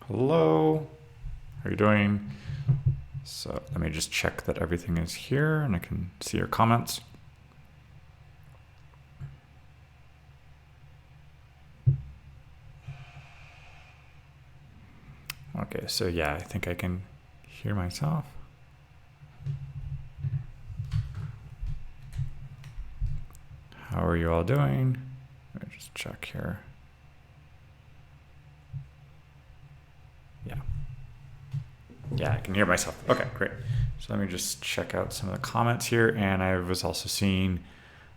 hello, how are you doing? So let me just check that everything is here and I can see your comments. Okay, so yeah, I think I can hear myself. How are you all doing? Let me just check here. Yeah, I can hear myself. Okay, great. So let me just check out some of the comments here. And I was also seeing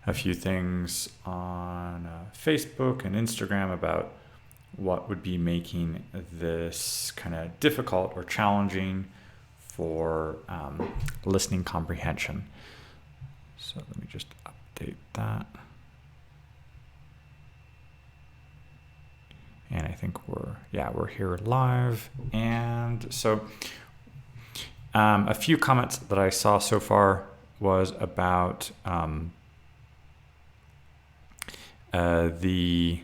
a few things on Facebook and Instagram about what would be making this kind of difficult or challenging for listening comprehension. So let me just update that. And I think we're here live. And so a few comments that I saw so far was about the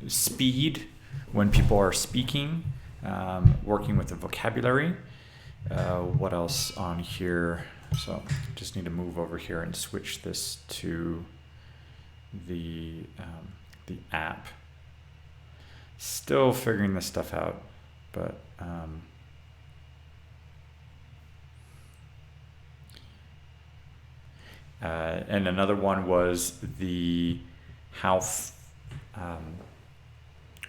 speed when people are speaking, working with the vocabulary. What else on here? So just need to move over here and switch this to the app. Still figuring this stuff out, but and another one was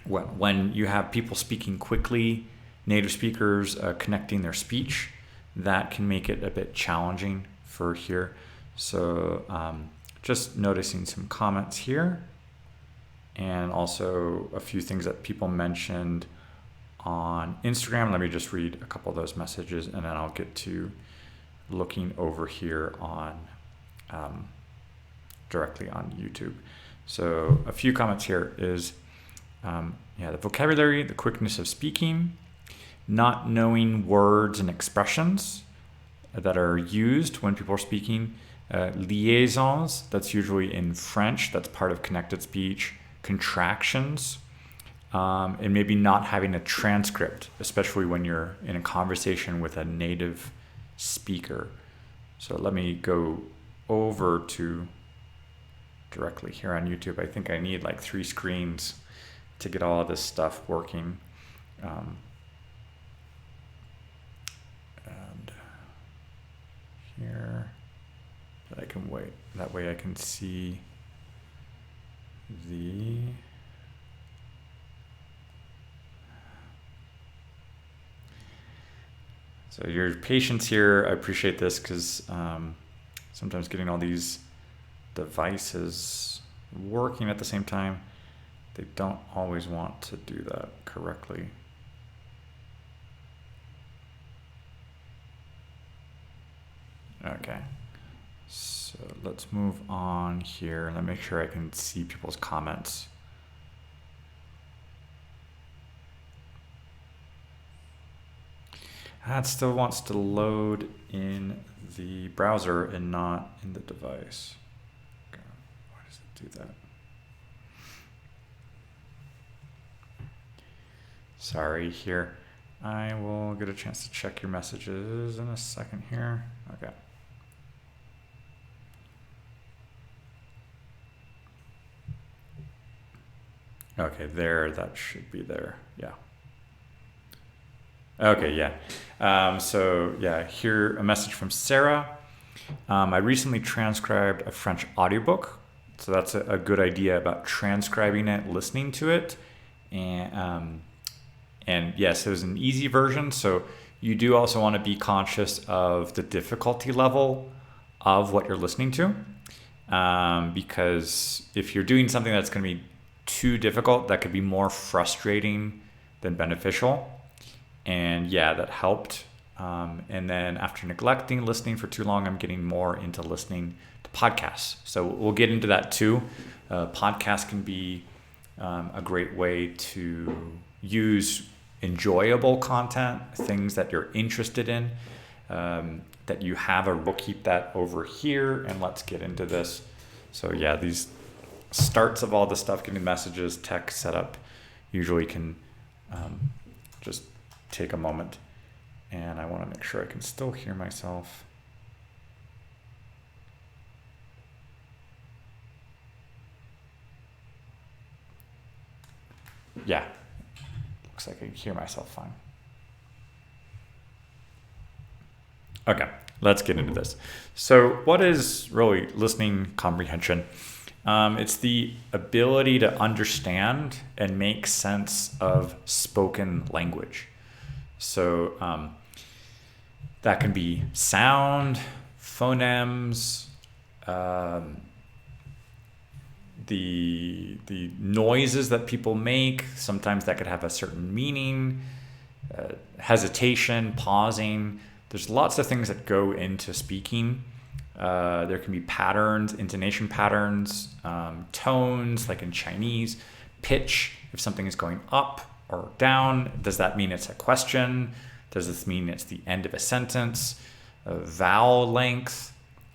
when you have people speaking quickly, native speakers connecting their speech, that can make it a bit challenging for here. So just noticing some comments here, and also a few things that people mentioned on Instagram. Let me just read a couple of those messages and then I'll get to looking over here on directly on YouTube. So a few comments here is the vocabulary, the quickness of speaking, not knowing words and expressions that are used when people are speaking, liaisons, that's usually in French, that's part of connected speech, contractions, and maybe not having a transcript, especially when you're in a conversation with a native speaker. So let me go over to directly here on YouTube. I think I need like 3 screens to get all of this stuff working. And here, that I can wait. That way I can see the so your patience here. I appreciate this because sometimes getting all these devices working at the same time, they don't always want to do that correctly. Okay, so let's move on here. Let me make sure I can see people's comments. That still wants to load in the browser and not in the device. Okay. Why does it do that? Sorry here. I will get a chance to check your messages in a second here. Okay. Okay, that should be there. Yeah. Okay, yeah. So yeah, here a message from Sarah. I recently transcribed a French audiobook. So that's a good idea about transcribing it, listening to it. And yes, it was an easy version. So you do also want to be conscious of the difficulty level of what you're listening to. Because if you're doing something that's going to be too difficult, that could be more frustrating than beneficial. And yeah, that helped. And then after neglecting listening for too long, I'm getting more into listening to podcasts. So we'll get into that too. Podcasts can be a great way to use enjoyable content, things that you're interested in, that you have. We'll keep that over here and let's get into this. So yeah, these starts of all the stuff, getting messages, tech setup, usually can just take a moment. And I want to make sure I can still hear myself. Yeah, looks like I can hear myself fine. Okay, let's get into this. So what is really listening comprehension? It's the ability to understand and make sense of spoken language. So that can be sound, phonemes, the noises that people make. Sometimes that could have a certain meaning, hesitation, pausing. There's lots of things that go into speaking. There can be patterns, intonation patterns, tones, like in Chinese, pitch, if something is going up or down, does that mean it's a question? Does this mean it's the end of a sentence? Vowel length.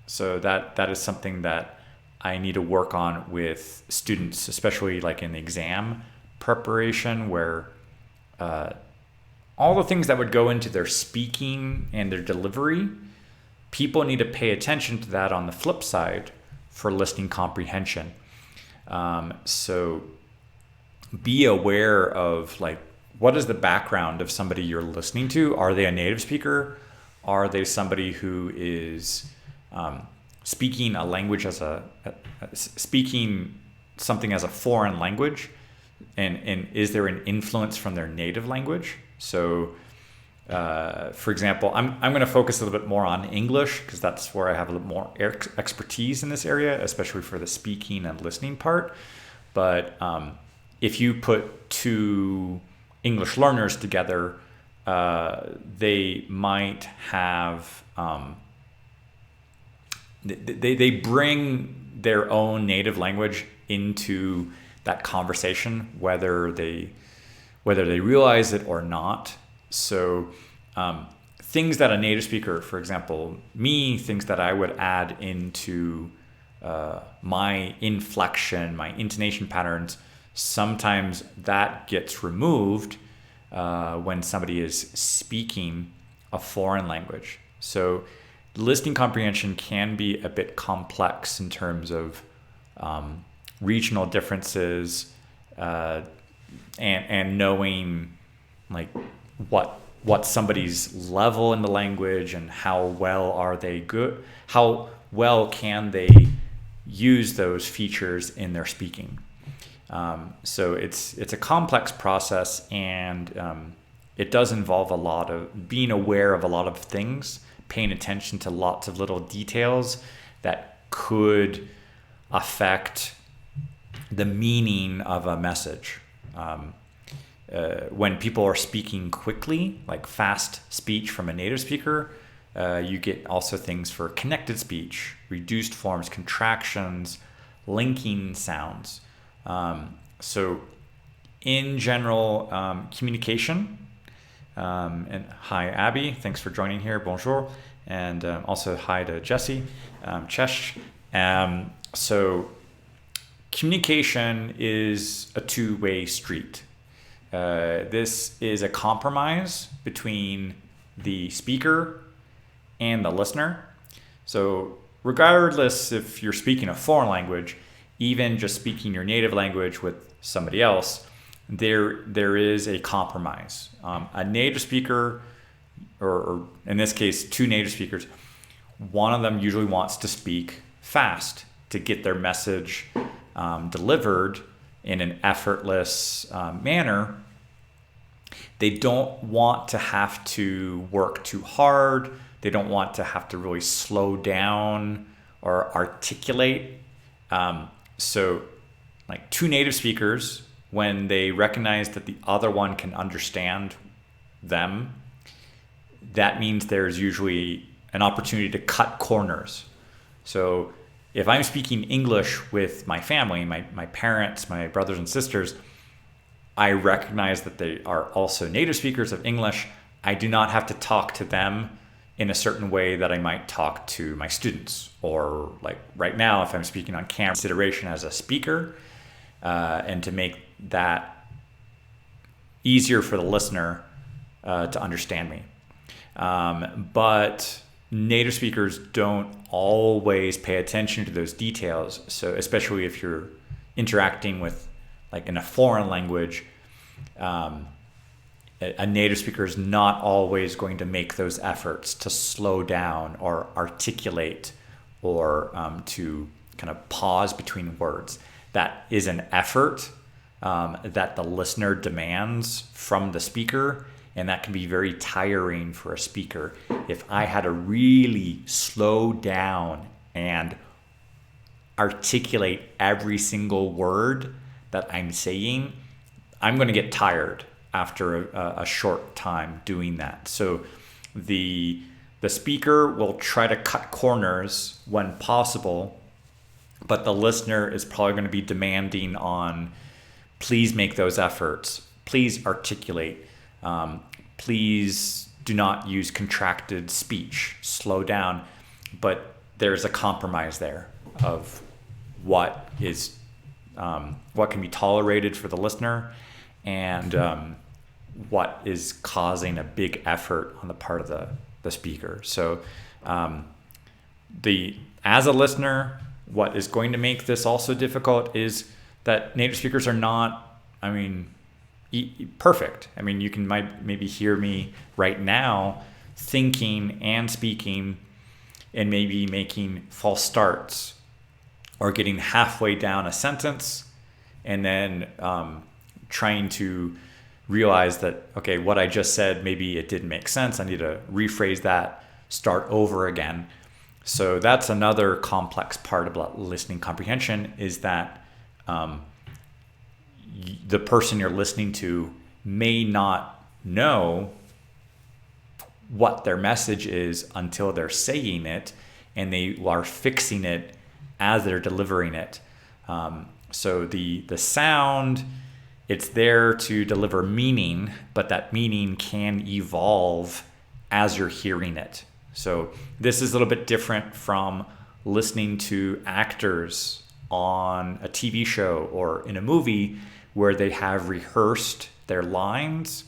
So that is something that I need to work on with students, especially like in the exam preparation, where all the things that would go into their speaking and their delivery, people need to pay attention to that on the flip side for listening comprehension. So be aware of like, what is the background of somebody you're listening to? Are they a native speaker? Are they somebody who is speaking a language speaking something as a foreign language? And is there an influence from their native language? So, for example, I'm going to focus a little bit more on English because that's where I have a little more expertise in this area, especially for the speaking and listening part. But if you put two English learners together, they might have they bring their own native language into that conversation, whether they realize it or not. So things that a native speaker, for example, me, things that I would add into my inflection, my intonation patterns, sometimes that gets removed when somebody is speaking a foreign language. So listening comprehension can be a bit complex in terms of regional differences and knowing like what somebody's level in the language and how well are they good, how well can they use those features in their speaking. So it's a complex process, and it does involve a lot of being aware of a lot of things, paying attention to lots of little details that could affect the meaning of a message. When people are speaking quickly, like fast speech from a native speaker, you get also things for connected speech, reduced forms, contractions, linking sounds. So in general, communication, and hi Abby, thanks for joining here, bonjour, and also hi to Jesse, Chesh. So communication is a two-way street. This is a compromise between the speaker and the listener. So regardless if you're speaking a foreign language, even just speaking your native language with somebody else, there is a compromise. A native speaker, or in this case, two native speakers, one of them usually wants to speak fast to get their message delivered in an effortless manner. They don't want to have to work too hard. They don't want to have to really slow down or articulate. So like two native speakers, when they recognize that the other one can understand them, that means there's usually an opportunity to cut corners. So if I'm speaking English with my family, my parents, my brothers and sisters, I recognize that they are also native speakers of English. I do not have to talk to them in a certain way that I might talk to my students, or like right now, if I'm speaking on camera, consideration as a speaker, and to make that easier for the listener to understand me. But native speakers don't always pay attention to those details. So especially if you're interacting with, like in a foreign language, a native speaker is not always going to make those efforts to slow down or articulate, or to kind of pause between words. That is an effort that the listener demands from the speaker, and that can be very tiring for a speaker. If I had to really slow down and articulate every single word that I'm saying, I'm going to get tired after a short time doing that. So the speaker will try to cut corners when possible, but the listener is probably going to be demanding on, please make those efforts, please articulate, please do not use contracted speech, slow down. But there's a compromise there of what can be tolerated for the listener, and what is causing a big effort on the part of the speaker. So as a listener, what is going to make this also difficult is that native speakers are not, perfect. You can maybe hear me right now thinking and speaking and maybe making false starts, or getting halfway down a sentence and then trying to realize that, okay, what I just said, maybe it didn't make sense. I need to rephrase that, start over again. So that's another complex part about listening comprehension, is that the person you're listening to may not know what their message is until they're saying it, and they are fixing it as they're delivering it. So the sound, it's there to deliver meaning, but that meaning can evolve as you're hearing it. So this is a little bit different from listening to actors on a TV show or in a movie where they have rehearsed their lines.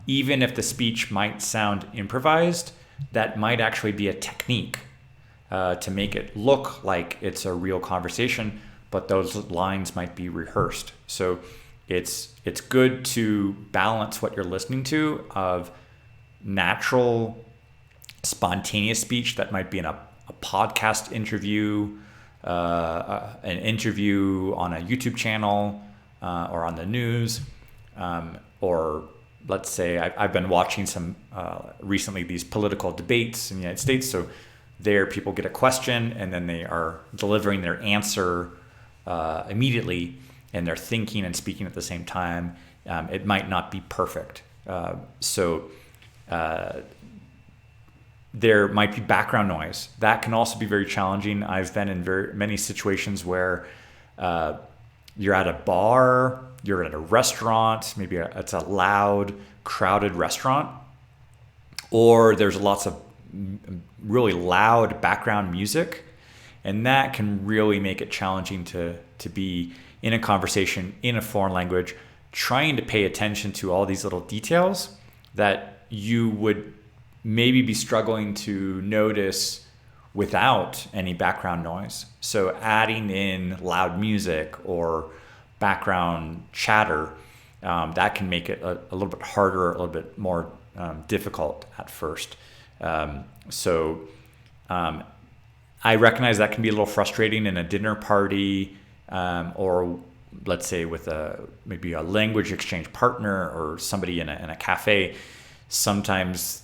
Even if the speech might sound improvised, that might actually be a technique to make it look like it's a real conversation, but those lines might be rehearsed. So it's good to balance what you're listening to of natural, spontaneous speech that might be in a podcast interview, an interview on a YouTube channel, or on the news, or let's say I've been watching some recently these political debates in the United States. So there people get a question and then they are delivering their answer immediately, and they're thinking and speaking at the same time. It might not be perfect. So there might be background noise. That can also be very challenging. I've been in very many situations where you're at a bar, you're at a restaurant, maybe it's a loud, crowded restaurant, or there's lots of really loud background music, and that can really make it challenging to be in a conversation in a foreign language, trying to pay attention to all these little details that you would maybe be struggling to notice without any background noise. So adding in loud music or background chatter, that can make it a little bit harder, a little bit more difficult at first. So I recognize that can be a little frustrating in a dinner party, or let's say with maybe a language exchange partner or somebody in a cafe. Sometimes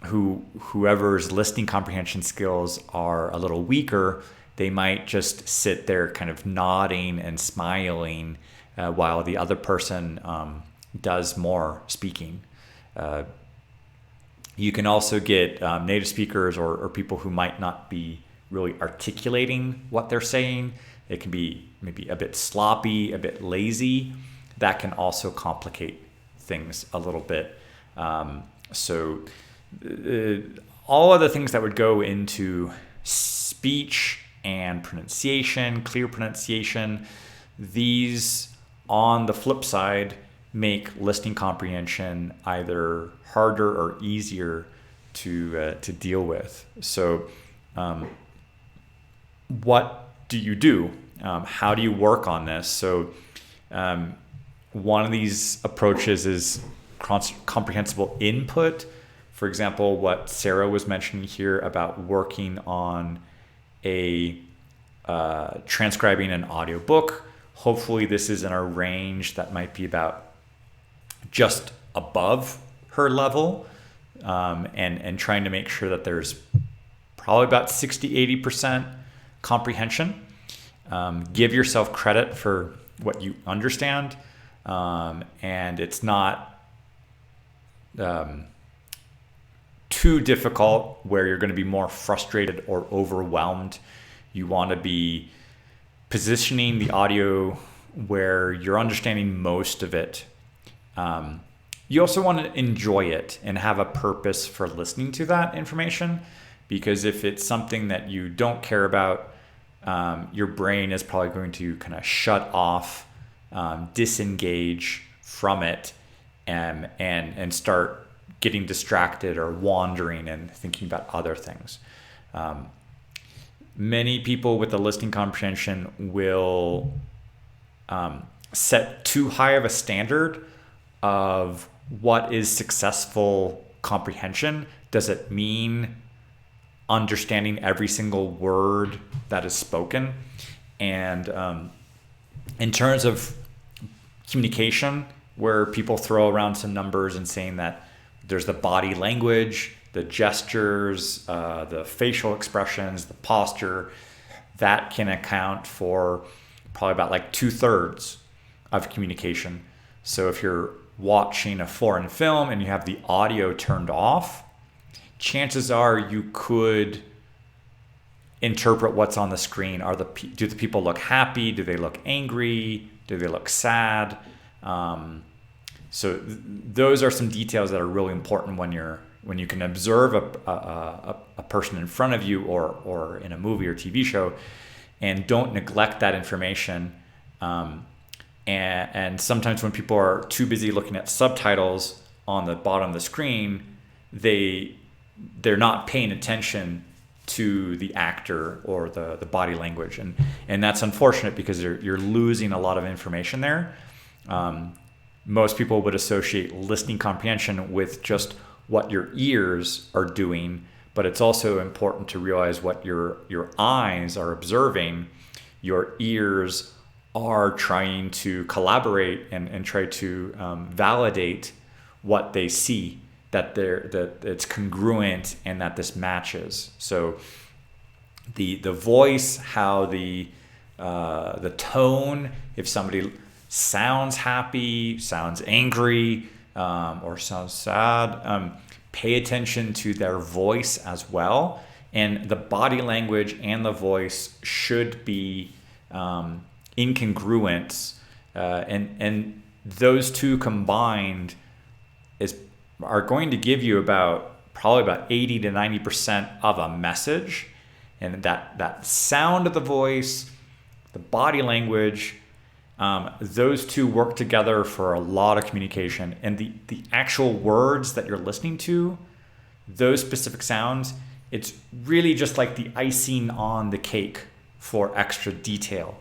whoever's listening comprehension skills are a little weaker, they might just sit there kind of nodding and smiling while the other person does more speaking. You can also get native speakers or people who might not be really articulating what they're saying. It can be maybe a bit sloppy, a bit lazy. That can also complicate things a little bit. So all of the things that would go into speech and pronunciation, clear pronunciation, these on the flip side make listening comprehension either harder or easier to deal with. So what do you do? How do you work on this? So one of these approaches is comprehensible input. For example, what Sarah was mentioning here about working on transcribing an audiobook. Hopefully this is in a range that might be about just above her level, and trying to make sure that there's probably about 60-80% comprehension. Give yourself credit for what you understand, and it's not too difficult where you're going to be more frustrated or overwhelmed. You want to be positioning the audio where you're understanding most of it. You also want to enjoy it and have a purpose for listening to that information, because if it's something that you don't care about, your brain is probably going to kind of shut off, disengage from it, and start getting distracted or wandering and thinking about other things. Many people with the listening comprehension will set too high of a standard of what is successful comprehension. Does it mean understanding every single word that is spoken? And in terms of communication, where people throw around some numbers and saying that there's the body language, the gestures, the facial expressions, the posture, that can account for probably about like 2/3 of communication. So if you're watching a foreign film and you have the audio turned off, chances are you could interpret what's on the screen. Do the people look happy? Do they look angry? Do they look sad? So those are some details that are really important when you can observe a person in front of you or in a movie or TV show, and don't neglect that information. And sometimes when people are too busy looking at subtitles on the bottom of the screen, they're not paying attention to the actor or the body language, and that's unfortunate because you're losing a lot of information there. Most people would associate listening comprehension with just what your ears are doing, but it's also important to realize what your eyes are observing. Your ears are trying to collaborate and try to validate what they see, that it's congruent and that this matches. So the voice, how the tone, if somebody sounds happy, sounds angry, or sounds sad, pay attention to their voice as well. And the body language and the voice should be in congruence, and those two combined are going to give you probably about 80 to 90% of a message. And that sound of the voice, the body language, those two work together for a lot of communication. And the actual words that you're listening to, those specific sounds, it's really just like the icing on the cake for extra detail.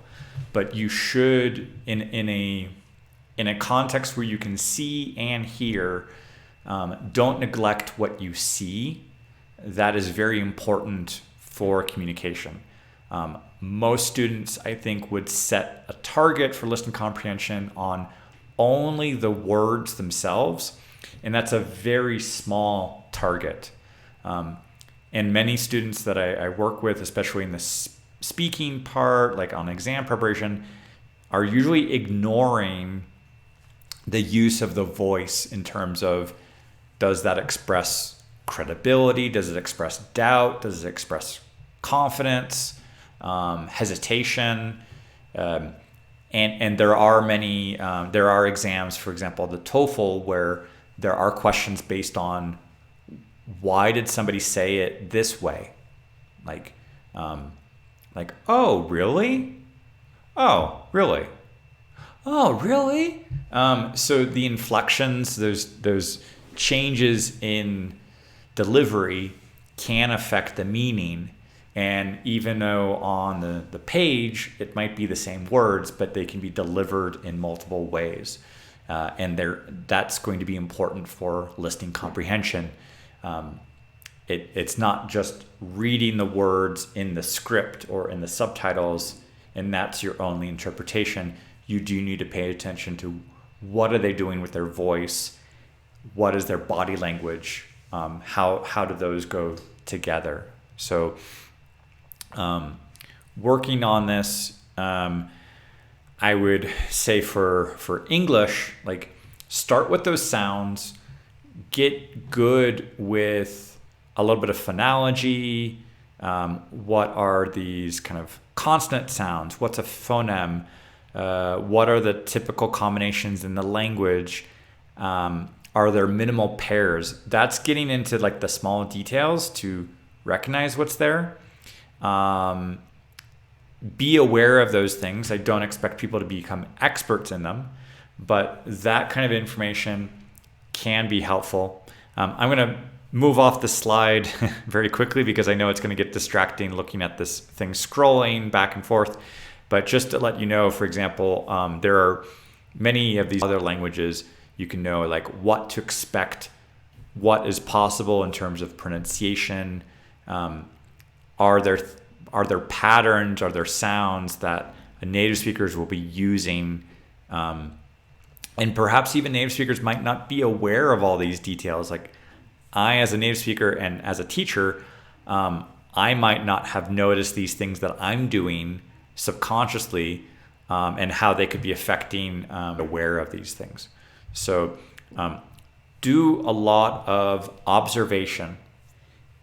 But you should, in a context where you can see and hear, don't neglect what you see. That is very important for communication. Most students, I think, would set a target for listening comprehension on only the words themselves, and that's a very small target. And many students that I work with, especially in the speaking part, like on exam preparation, are usually ignoring the use of the voice in terms of, does that express credibility? Does it express doubt? Does it express confidence? Hesitation, and there are exams, for example, the TOEFL, where there are questions based on why did somebody say it this way? Like, oh, really? Oh, really? Oh, really? So the inflections, those changes in delivery can affect the meaning. And even though on the page it might be the same words, but they can be delivered in multiple ways. And that's going to be important for listening comprehension. It's not just reading the words in the script or in the subtitles, and that's your only interpretation. You do need to pay attention to what are they doing with their voice, what is their body language, how do those go together. So working on this, I would say for English, like start with those sounds, get good with a little bit of phonology. What are these kind of consonant sounds? What's a phoneme? What are the typical combinations in the language? Are there minimal pairs? That's getting into like the small details to recognize what's there. Be aware of those things. I don't expect people to become experts in them, but that kind of information can be helpful. I'm going to move off the slide very quickly because I know it's going to get distracting looking at this thing scrolling back and forth. But just to let you know, for example, there are many of these other languages you can know like what to expect, what is possible in terms of pronunciation. Are there patterns, are there sounds that native speakers will be using? And perhaps even native speakers might not be aware of all these details. Like I, as a native speaker and as a teacher, I might not have noticed these things that I'm doing subconsciously, and how they could be affecting aware of these things. So do a lot of observation,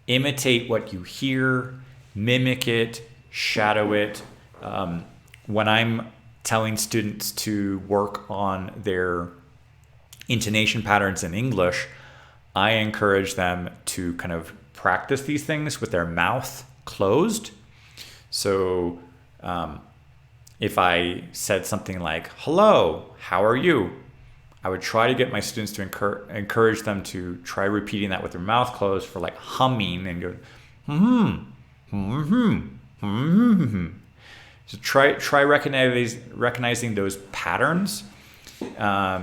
imitate what you hear, mimic it, shadow it. When I'm telling students to work on their intonation patterns in English, I encourage them to kind of practice these things with their mouth closed. So if I said something like, hello, how are you? I would try to get my students to encourage them to try repeating that with their mouth closed for like humming and go, So try recognizing those patterns,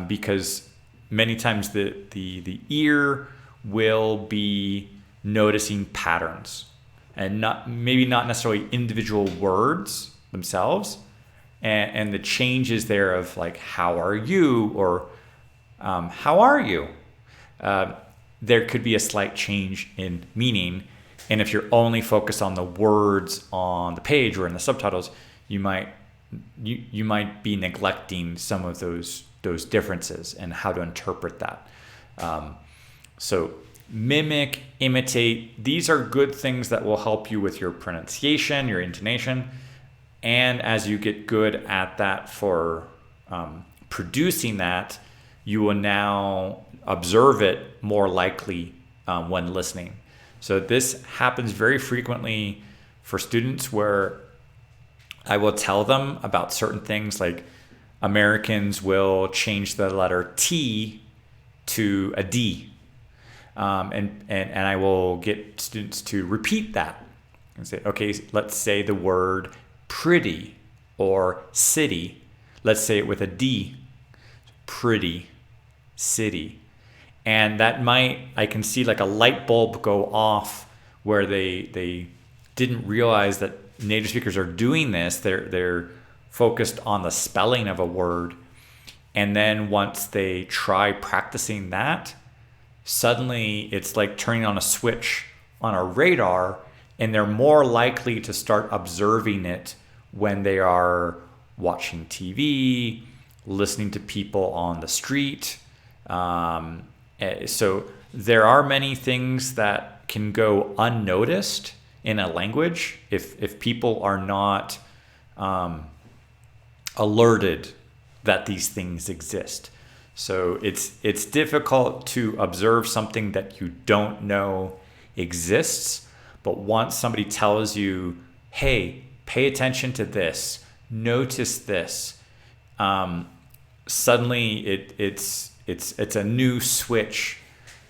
because many times the ear will be noticing patterns and maybe not necessarily individual words themselves, and the changes there of like how are you or how are you. There could be a slight change in meaning, and if you're only focused on the words on the page or in the subtitles, you might be neglecting some of those differences and how to interpret that. So mimic, imitate, these are good things that will help you with your pronunciation, your intonation. And as you get good at that for producing that, you will now observe it more likely when listening. So this happens very frequently for students where I will tell them about certain things, like Americans will change the letter T to a D. And I will get students to repeat that and say, okay, let's say the word pretty or city. Let's say it with a D. Pretty city. And that I can see like a light bulb go off where they didn't realize that native speakers are doing this. They're focused on the spelling of a word. And then once they try practicing that, suddenly it's like turning on a switch on a radar, and they're more likely to start observing it when they are watching TV, listening to people on the street. So there are many things that can go unnoticed in a language if people are not alerted that these things exist. So it's difficult to observe something that you don't know exists, but once somebody tells you, hey, pay attention to this, notice this, suddenly it's a new switch,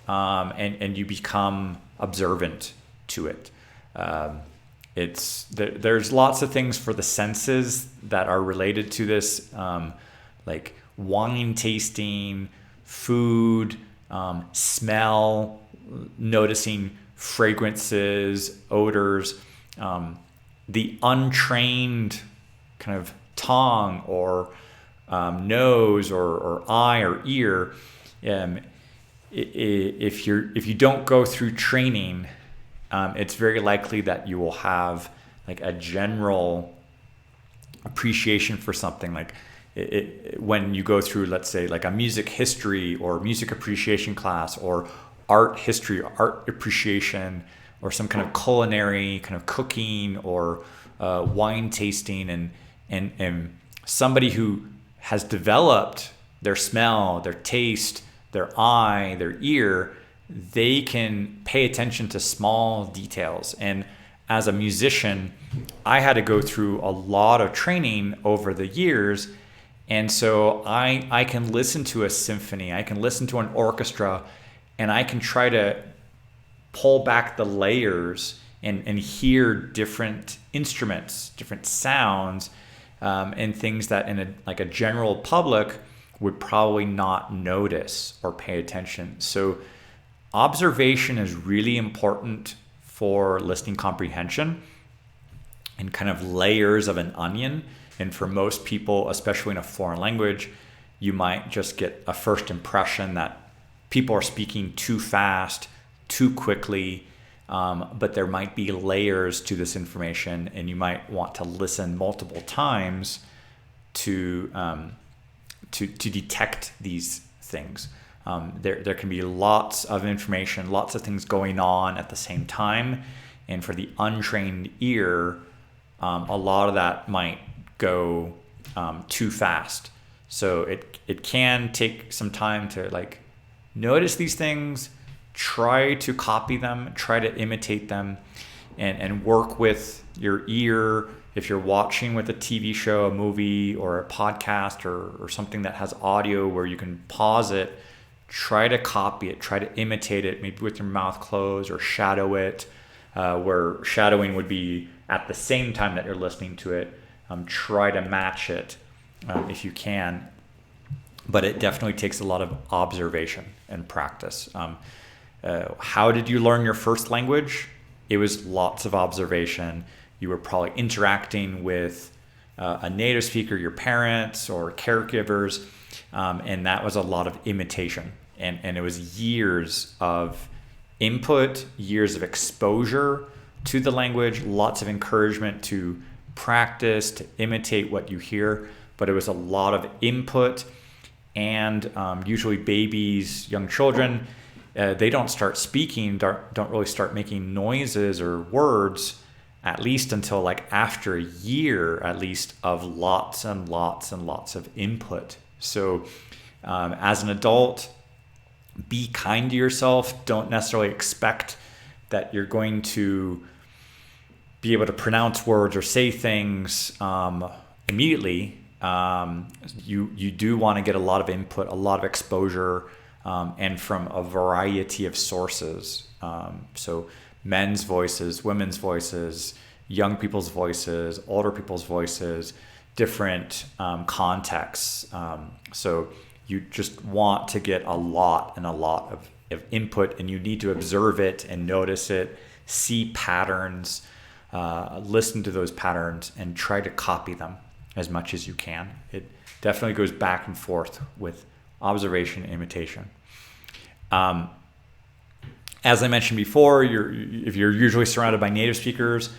and you become observant to it. There's lots of things for the senses that are related to this, like wine tasting, food, smell, noticing fragrances, odors. The untrained kind of tongue or nose or eye or ear, if you don't go through training, it's very likely that you will have like a general appreciation for something. Like when you go through, let's say, like a music history or music appreciation class, or art history, art appreciation, or some kind of culinary kind of cooking or wine tasting, and somebody who has developed their smell, their taste, their eye, their ear, they can pay attention to small details. And as a musician, I had to go through a lot of training over the years. And so I can listen to a symphony, I can listen to an orchestra, and I can try to pull back the layers and hear different instruments, different sounds, and things that in a general public would probably not notice or pay attention. So observation is really important for listening comprehension, and kind of layers of an onion. And for most people, especially in a foreign language, you might just get a first impression that people are speaking too fast, too quickly, but there might be layers to this information, and you might want to listen multiple times to detect these things. There can be lots of information, lots of things going on at the same time, and for the untrained ear, a lot of that might go too fast. So it can take some time to like notice these things, try to copy them, try to imitate them, and work with your ear. If you're watching with a TV show, a movie, or a podcast, or something that has audio where you can pause it, try to copy it, try to imitate it, maybe with your mouth closed, or shadow it, where shadowing would be at the same time that you're listening to it. Try to match it if you can. But it definitely takes a lot of observation and practice. How did you learn your first language? It was lots of observation. You were probably interacting with a native speaker, your parents or caregivers, and that was a lot of imitation. And it was years of input, years of exposure to the language, lots of encouragement to practice, to imitate what you hear. But it was a lot of input, and usually babies, young children, they don't start speaking, don't really start making noises or words, at least until like after a year, at least, of lots and lots and lots of input. So as an adult, be kind to yourself. Don't necessarily expect that you're going to be able to pronounce words or say things immediately. You do want to get a lot of input, a lot of exposure, and from a variety of sources. So men's voices, women's voices, young people's voices, older people's voices, different contexts. So you just want to get a lot of input, and you need to observe it and notice it, see patterns, listen to those patterns, and try to copy them as much as you can. It definitely goes back and forth with observation and imitation. As I mentioned before, if you're usually surrounded by native speakers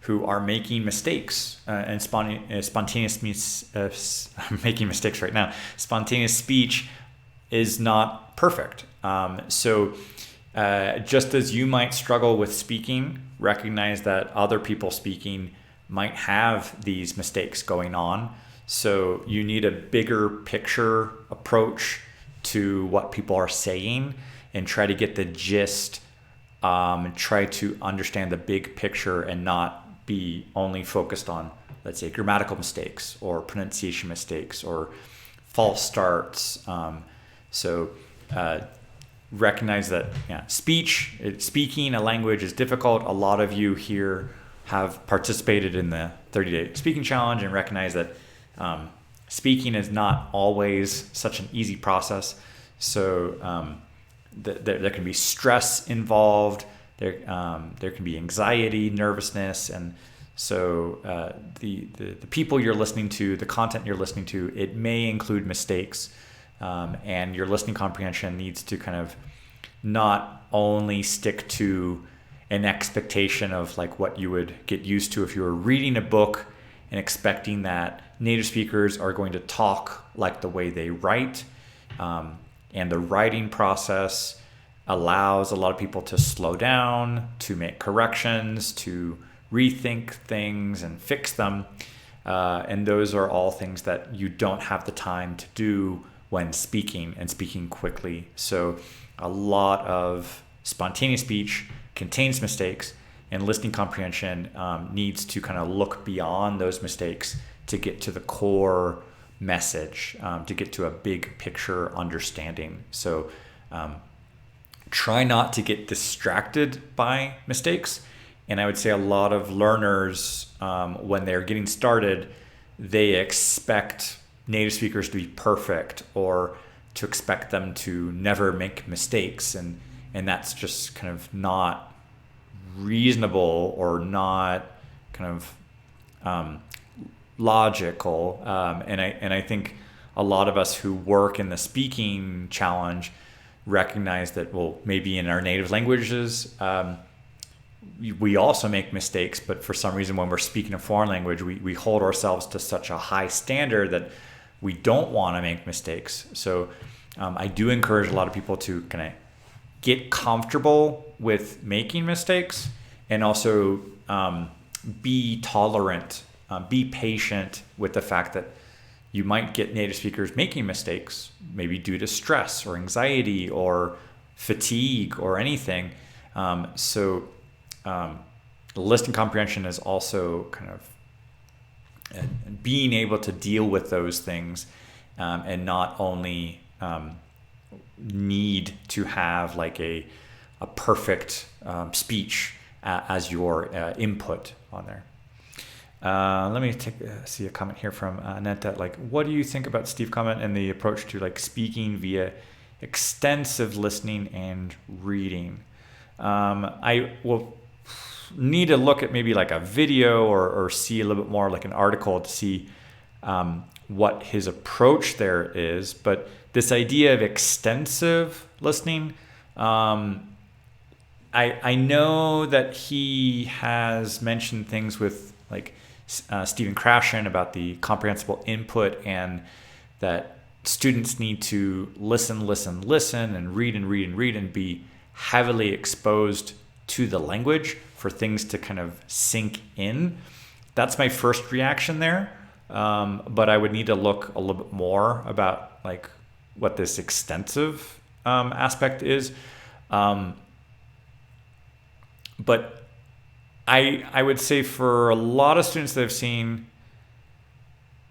who are making mistakes and spontaneous I'm making mistakes right now. Spontaneous speech is not perfect. So just as you might struggle with speaking, recognize that other people speaking might have these mistakes going on. So you need a bigger picture approach to what people are saying and try to get the gist, try to understand the big picture and not be only focused on, let's say, grammatical mistakes or pronunciation mistakes or false starts. Recognize that speaking a language is difficult. A lot of you here have participated in the 30-day speaking challenge and recognize that speaking is not always such an easy process. So there can be stress involved. There can be anxiety, nervousness, and so the people you're listening to, the content you're listening to, it may include mistakes, and your listening comprehension needs to kind of not only stick to an expectation of like what you would get used to if you were reading a book and expecting that native speakers are going to talk like the way they write. And the writing process allows a lot of people to slow down, to make corrections, to rethink things and fix them. And those are all things that you don't have the time to do when speaking and speaking quickly. So a lot of spontaneous speech contains mistakes, and listening comprehension needs to kind of look beyond those mistakes to get to the core message, to get to a big picture understanding. So try not to get distracted by mistakes. And I would say a lot of learners, when they're getting started, they expect native speakers to be perfect or to expect them to never make mistakes. And that's just kind of not reasonable or not kind of logical. And I think a lot of us who work in the speaking challenge recognize that, well, maybe in our native languages, we also make mistakes, but for some reason when we're speaking a foreign language, we hold ourselves to such a high standard that we don't want to make mistakes. So I do encourage a lot of people to kind of get comfortable with making mistakes and also be tolerant, be patient with the fact that you might get native speakers making mistakes, maybe due to stress or anxiety or fatigue or anything. Listening comprehension is also kind of being able to deal with those things, and not only need to have like a perfect speech as your input on there. Let me see a comment here from Annette. Like, what do you think about Steve's comment and the approach to like speaking via extensive listening and reading? I will need to look at maybe like a video or see a little bit more like an article to see what his approach there is. But this idea of extensive listening, I know that he has mentioned things with like Stephen Krashen about the comprehensible input, and that students need to listen and read and be heavily exposed to the language for things to kind of sink in. That's my first reaction there. But I would need to look a little bit more about like what this extensive aspect is. But I would say for a lot of students that I've seen,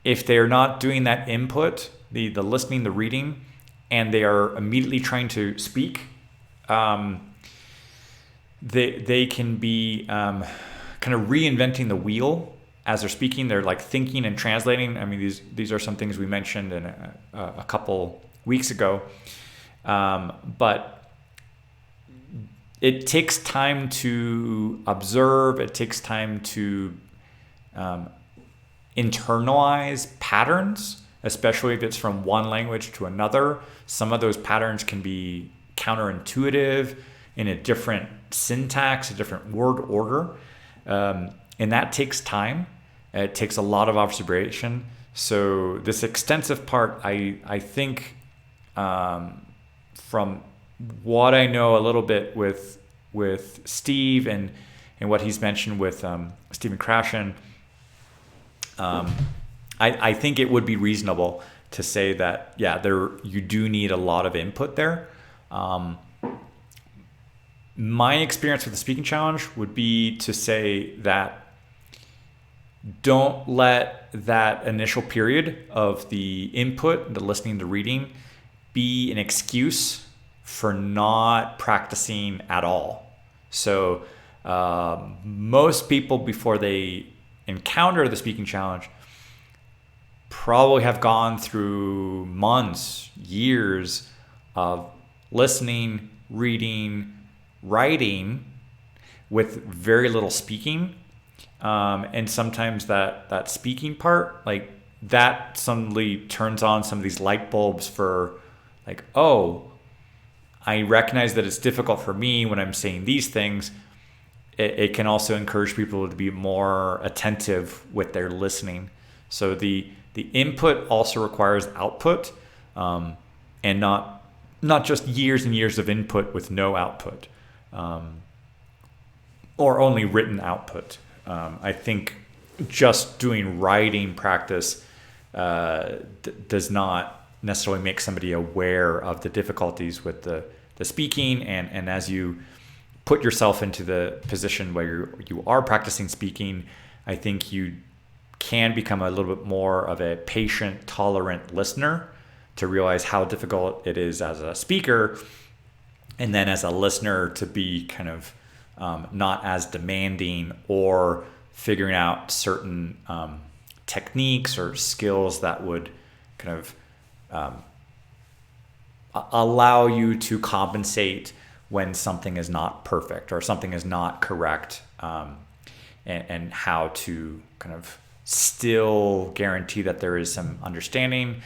if they're not doing that input, the listening, the reading, and they are immediately trying to speak, they can be kind of reinventing the wheel as they're speaking. They're like thinking and translating. I mean, these are some things we mentioned in a couple weeks ago, but it takes time to observe. It takes time to internalize patterns, especially if it's from one language to another. Some of those patterns can be counterintuitive in a different syntax, a different word order. And that takes time. It takes a lot of observation. So this extensive part, I think, from what I know a little bit with Steve and what he's mentioned with Stephen Krashen, I think it would be reasonable to say that, you do need a lot of input there. My experience with the speaking challenge would be to say that don't let that initial period of the input, the listening, the reading, be an excuse for not practicing at all. So most people, before they encounter the speaking challenge, probably have gone through months, years of listening, reading, writing with very little speaking. And sometimes that speaking part, like that suddenly turns on some of these light bulbs for like, oh, I recognize that it's difficult for me when I'm saying these things. It can also encourage people to be more attentive with their listening. So the input also requires output, and not just years and years of input with no output, or only written output. I think just doing writing practice does not necessarily make somebody aware of the difficulties with the speaking, and as you put yourself into the position where you are practicing speaking, I think you can become a little bit more of a patient, tolerant listener to realize how difficult it is as a speaker, and then as a listener to be kind of not as demanding, or figuring out certain techniques or skills that would kind of allow you to compensate when something is not perfect or something is not correct, and how to kind of still guarantee that there is some understanding.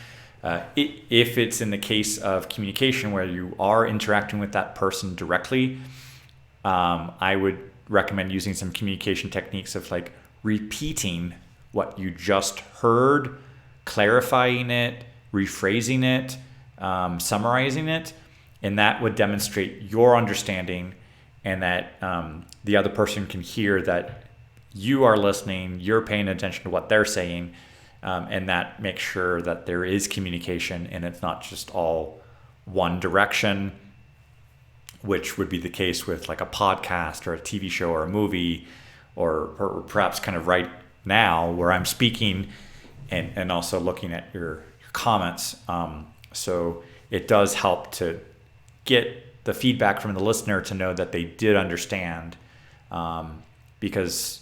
If it's in the case of communication where you are interacting with that person directly, I would recommend using some communication techniques of like repeating what you just heard, clarifying it, rephrasing it, summarizing it, and that would demonstrate your understanding, and that the other person can hear that you are listening, you're paying attention to what they're saying, and that makes sure that there is communication and it's not just all one direction, which would be the case with like a podcast or a TV show or a movie, or perhaps kind of right now where I'm speaking and also looking at your comments. So it does help to get the feedback from the listener to know that they did understand, because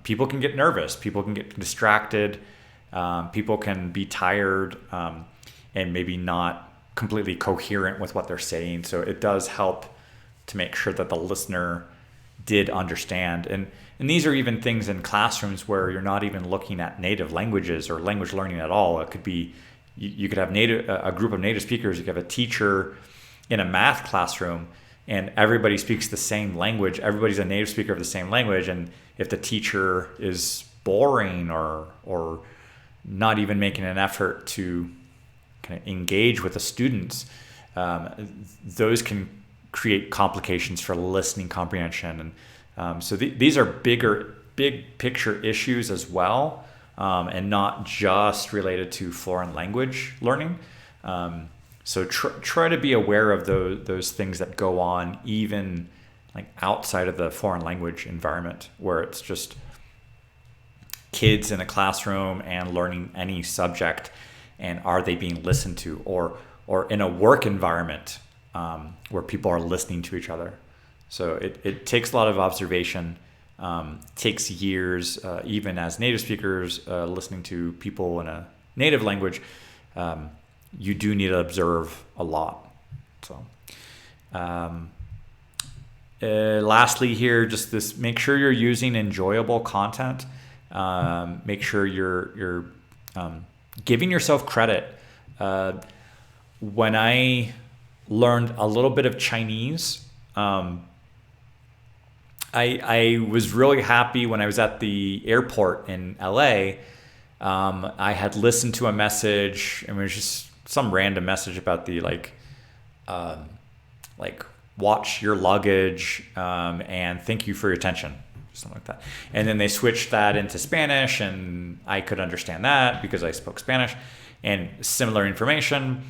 people can get nervous, people can get distracted, people can be tired, and maybe not completely coherent with what they're saying. So it does help to make sure that the listener did understand. And these are even things in classrooms where you're not even looking at native languages or language learning at all. It could be, you could have a group of native speakers, you could have a teacher in a math classroom, and everybody speaks the same language. Everybody's a native speaker of the same language. And if the teacher is boring or not even making an effort to kind of engage with the students, those can create complications for listening comprehension. And so these are big picture issues as well, and not just related to foreign language learning. So try to be aware of those things that go on, even like outside of the foreign language environment, where it's just kids in a classroom and learning any subject, and are they being listened to, or in a work environment where people are listening to each other. So it takes a lot of observation, takes years, even as native speakers listening to people in a native language. You do need to observe a lot. So lastly here, just this, make sure you're using enjoyable content. Make sure you're giving yourself credit. When I learned a little bit of Chinese, I was really happy when I was at the airport in LA. I had listened to a message, and it was just some random message about the like watch your luggage, and thank you for your attention, something like that. And then they switched that into Spanish, and I could understand that because I spoke Spanish. and similar information,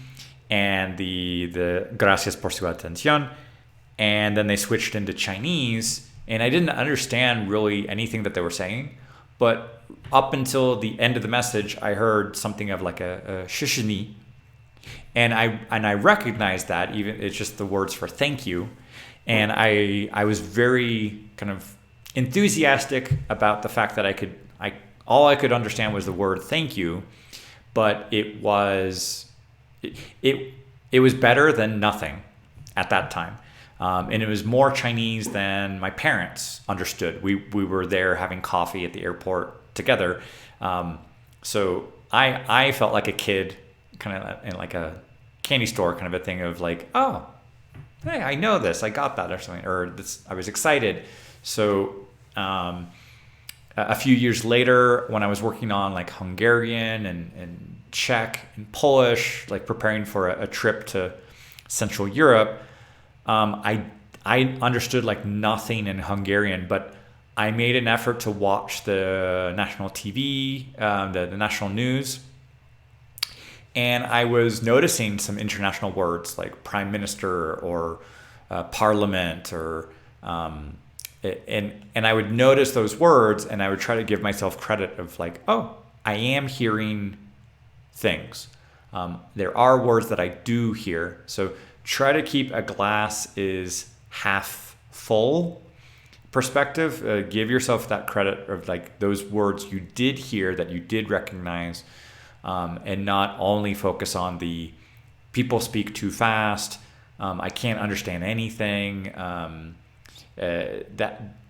and the gracias por su atención. And then they switched into Chinese, and I didn't understand really anything that they were saying. But up until the end of the message, I heard something of like a shishini, and I recognized that, even it's just the words for thank you. And I was very kind of enthusiastic about the fact that all I could understand was the word thank you, but it was better than nothing at that time. And it was more Chinese than my parents understood. We were there having coffee at the airport together. So I felt like a kid, kind of in like a candy store kind of a thing of like, oh, hey, I know this, I got that or something, or this, I was excited. So a few years later, when I was working on like Hungarian and Czech and Polish, like preparing for a trip to Central Europe, I understood like nothing in Hungarian, but I made an effort to watch the national TV, the national news, and I was noticing some international words like prime minister or parliament, or and I would notice those words, and I would try to give myself credit of like, oh, I am hearing things. There are words that I do hear. So try to keep a glass is half full perspective. Give yourself that credit of like those words you did hear, that you did recognize, and not only focus on the people speak too fast, I can't understand anything.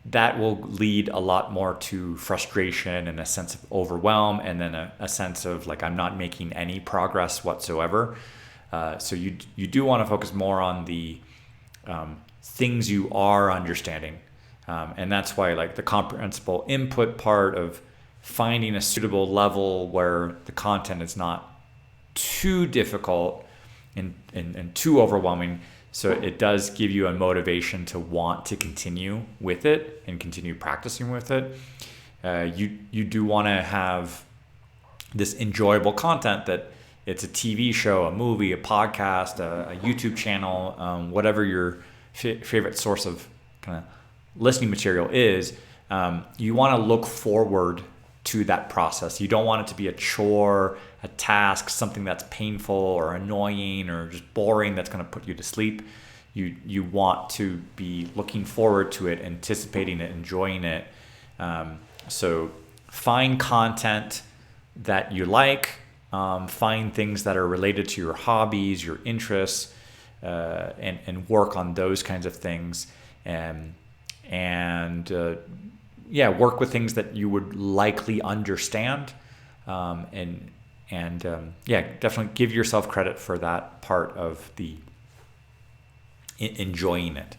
That will lead a lot more to frustration and a sense of overwhelm, and then a sense of like I'm not making any progress whatsoever. So you do want to focus more on the things you are understanding, and that's why like the comprehensible input part of finding a suitable level where the content is not too difficult and too overwhelming. So it does give you a motivation to want to continue with it and continue practicing with it. You do want to have this enjoyable content, that it's a TV show, a movie, a podcast, a YouTube channel, whatever your favorite source of kind of listening material is. You want to look forward to that process. You don't want it to be a chore, a task, something that's painful or annoying or just boring that's going to put you to sleep. You want to be looking forward to it, anticipating it, enjoying it. So find content that you like, find things that are related to your hobbies, your interests, and work on those kinds of things. Work with things that you would likely understand, definitely give yourself credit for that part of the enjoying it,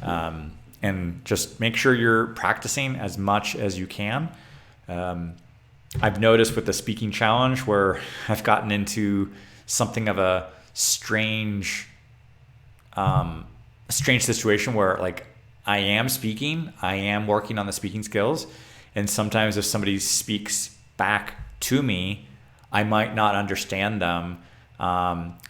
and just make sure you're practicing as much as you can. I've noticed with the speaking challenge where I've gotten into something of a strange situation where like I am speaking, I am working on the speaking skills, and sometimes if somebody speaks back to me, I might not understand them.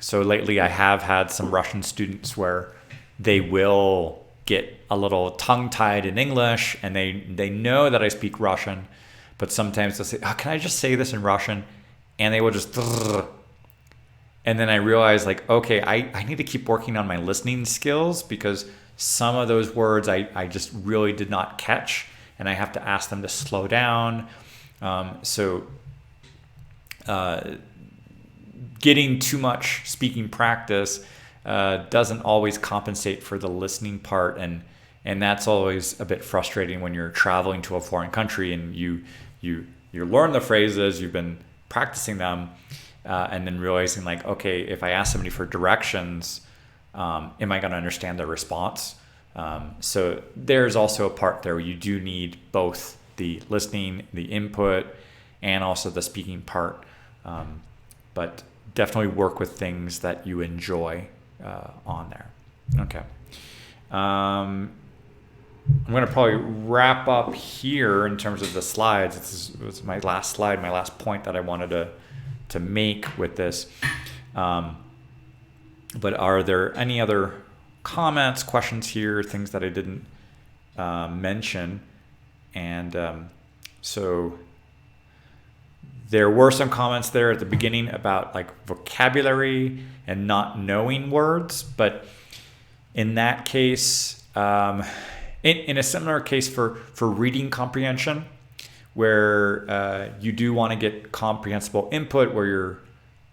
So lately I have had some Russian students where they will get a little tongue-tied in English, and they know that I speak Russian, but sometimes they'll say, oh, can I just say this in Russian? And they will just, and then I realize like, okay, I need to keep working on my listening skills, because some of those words I just really did not catch, and I have to ask them to slow down. Getting too much speaking practice doesn't always compensate for the listening part, and that's always a bit frustrating when you're traveling to a foreign country and you learn the phrases, you've been practicing them, and then realizing like, okay, if I ask somebody for directions, am I going to understand their response? So there's also a part there where you do need both the listening, the input, and also the speaking part. But definitely work with things that you enjoy on there. Okay. I'm going to probably wrap up here in terms of the slides. This was my last slide, my last point that I wanted to to make with this. But are there any other comments, questions here, things that I didn't mention? And so there were some comments there at the beginning about like vocabulary and not knowing words, but in that case, in a similar case for reading comprehension, where you do want to get comprehensible input, where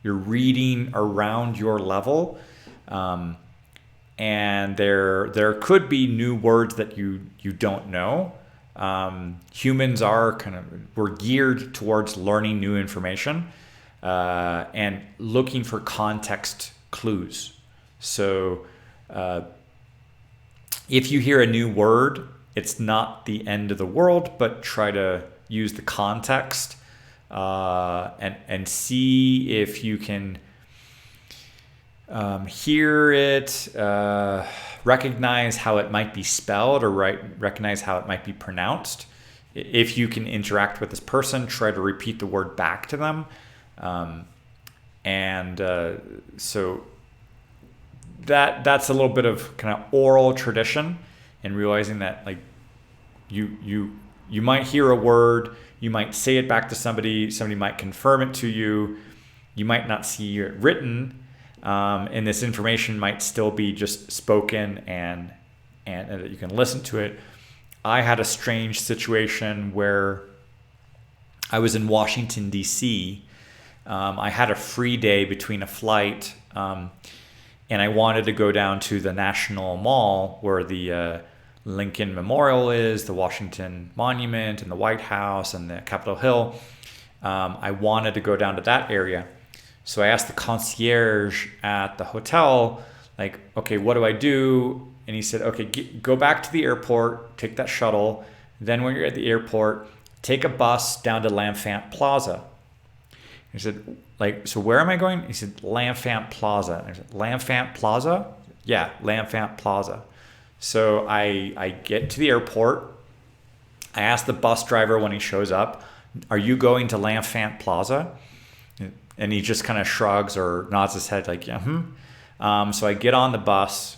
you're reading around your level, and there could be new words that you don't know. Humans are we're geared towards learning new information and looking for context clues. So if you hear a new word, it's not the end of the world, but try to use the context and see if you can hear it, recognize how it might be spelled, or recognize how it might be pronounced. If you can interact with this person, try to repeat the word back to them. So that's a little bit of kind of oral tradition, and realizing that like you might hear a word, you might say it back to somebody might confirm it to you, you might not see it written, and this information might still be just spoken and you can listen to it. I had a strange situation where I was in Washington, D.C. I had a free day between a flight, and I wanted to go down to the National Mall where the Lincoln Memorial is, the Washington Monument, and the White House, and the Capitol Hill. I wanted to go down to that area. So I asked the concierge at the hotel, like, okay, what do I do? And he said, okay, go back to the airport, take that shuttle. Then when you're at the airport, take a bus down to L'Enfant Plaza. He said, like, so where am I going? He said, L'Enfant Plaza. And I said, L'Enfant Plaza? Yeah, L'Enfant Plaza. So I get to the airport. I ask the bus driver when he shows up, are you going to L'Enfant Plaza? And he just kind of shrugs or nods his head like, yeah. So I get on the bus,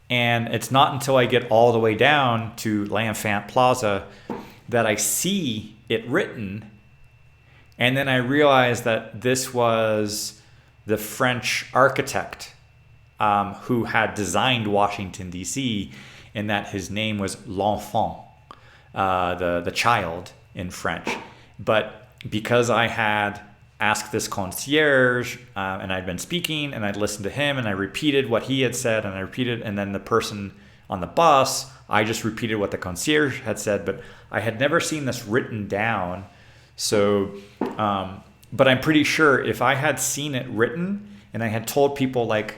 and it's not until I get all the way down to L'Enfant Plaza that I see it written. And then I realized that this was the French architect who had designed Washington, D.C., and that his name was L'Enfant, the child in French. But because I had asked this concierge and I'd been speaking and I'd listened to him and I repeated what he had said and then the person on the bus, I just repeated what the concierge had said, but I had never seen this written down. So, but I'm pretty sure if I had seen it written and I had told people like,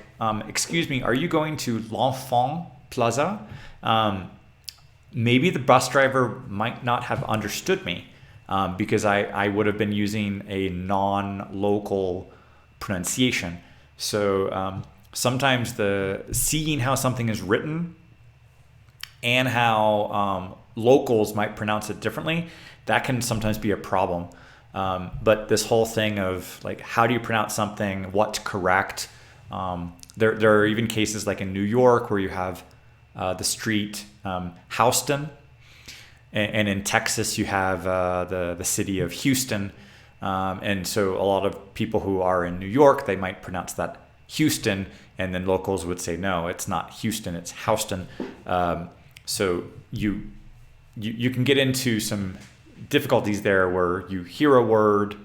excuse me, are you going to L'Enfant Plaza? Maybe the bus driver might not have understood me because I would have been using a non-local pronunciation. So sometimes seeing how something is written and how locals might pronounce it differently, that can sometimes be a problem. But this whole thing of like, how do you pronounce something, what's correct? There are even cases like in New York where you have the street Houston, and in Texas you have the city of Houston. And so a lot of people who are in New York, they might pronounce that Houston, and then locals would say, no, it's not Houston, it's Houston. So you can get into some difficulties there where you hear a word,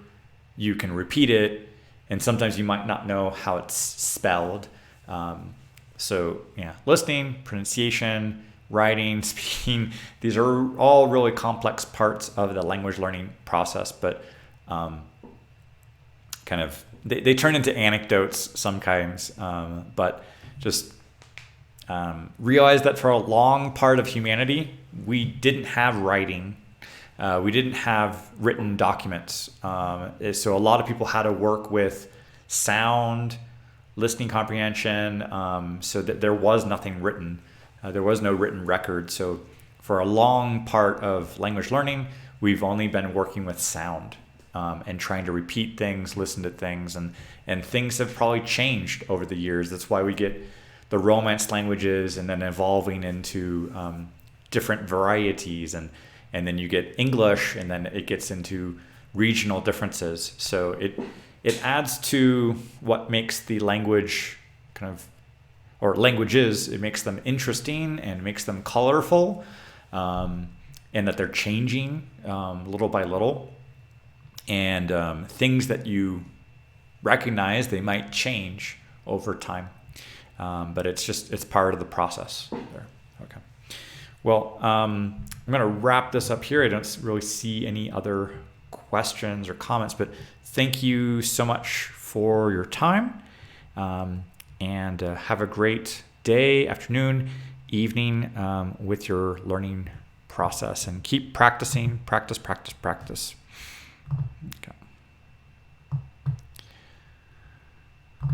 you can repeat it, and sometimes you might not know how it's spelled. So yeah, listening, pronunciation, writing, speaking, these are all really complex parts of the language learning process, but kind of they turn into anecdotes sometimes, but just realize that for a long part of humanity, we didn't have writing. We didn't have written documents. So a lot of people had to work with sound, listening comprehension, so that there was nothing written. There was no written record. So for a long part of language learning, we've only been working with sound. and trying to repeat things, listen to things, and things have probably changed over the years. That's why we get the Romance languages and then evolving into different varieties, and then you get English, and then it gets into regional differences. So it adds to what makes the language or languages, it makes them interesting and makes them colorful, and that they're changing little by little. And things that you recognize, they might change over time. But it's part of the process there. Okay. Well, I'm going to wrap this up here. I don't really see any other questions or comments, but thank you so much for your time. And have a great day, afternoon, evening with your learning process, and keep practicing. Practice. Okay.